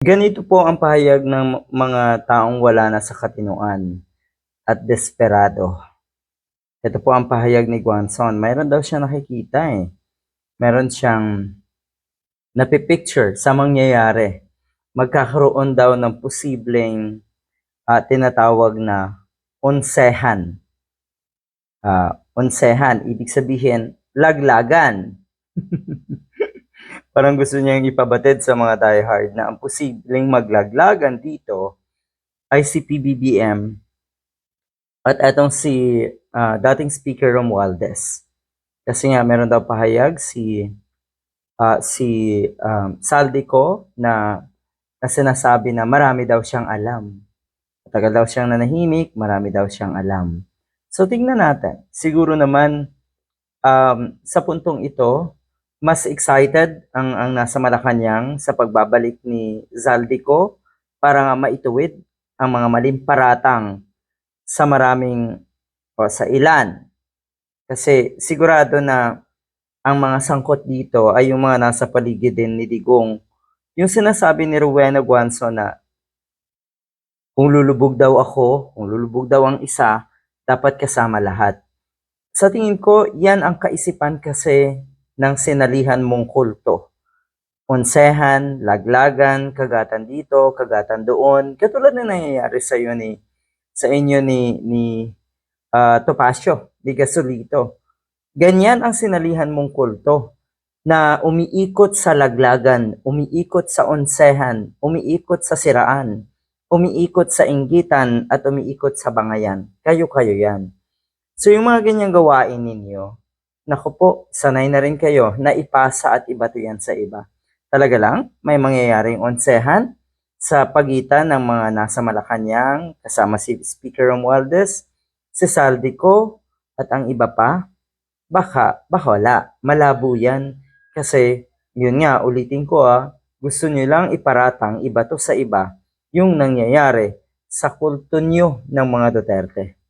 Ganito po ang pahayag ng mga taong wala na sa katinoan at desperado. Ito po ang pahayag ni Guanzon. Mayroon daw siyang nakikita eh. Meron siyang napipicture sa mangyayari. Magkakaroon daw ng posibleng tinatawag na onsehan. Onsehan, ibig sabihin, laglagan. Parang gusto niyang ipabatid sa mga diehard na ang posibleng maglaglagan dito ay si PBBM at etong si dating Speaker Romualdez. Kasi nga meron daw pahayag si Saldico na sinasabi na marami daw siyang alam. Matagal daw siyang nanahimik, marami daw siyang alam. So tingnan natin. Siguro naman sa puntong ito, mas excited ang nasa Malacanang sa pagbabalik ni Zaldico para nga maituwid ang mga maling paratang sa maraming o sa ilan. Kasi sigurado na ang mga sangkot dito ay yung mga nasa paligid din ni Digong. Yung sinasabi ni Rowena Guanzon na kung lulubog daw ako, kung lulubog daw ang isa, dapat kasama lahat. Sa tingin ko, yan ang kaisipan kasi ng sinalihan mong kulto. Onsehan, laglagan, kagatan dito, kagatan doon. Katulad na nangyayari sa inyo ni Topacio, di Gasolito. Ganyan ang sinalihan mong kulto na umiikot sa laglagan, umiikot sa onsehan, umiikot sa siraan, umiikot sa inggitan at umiikot sa bangayan. Kayo-kayo yan. So yung mga ganyang gawain ninyo, naku po, sanay na rin kayo na ipasa at ibato yan sa iba. Talaga lang, may mangyayaring onsehan sa pagitan ng mga nasa Malacanang, kasama si Speaker Romualdez, si Saldico, at ang iba pa. Baka wala. Malabo yan. Kasi, yun nga, ulitin ko gusto nyo lang iparatang ibato sa iba yung nangyayari sa kulto nyo ng mga Duterte.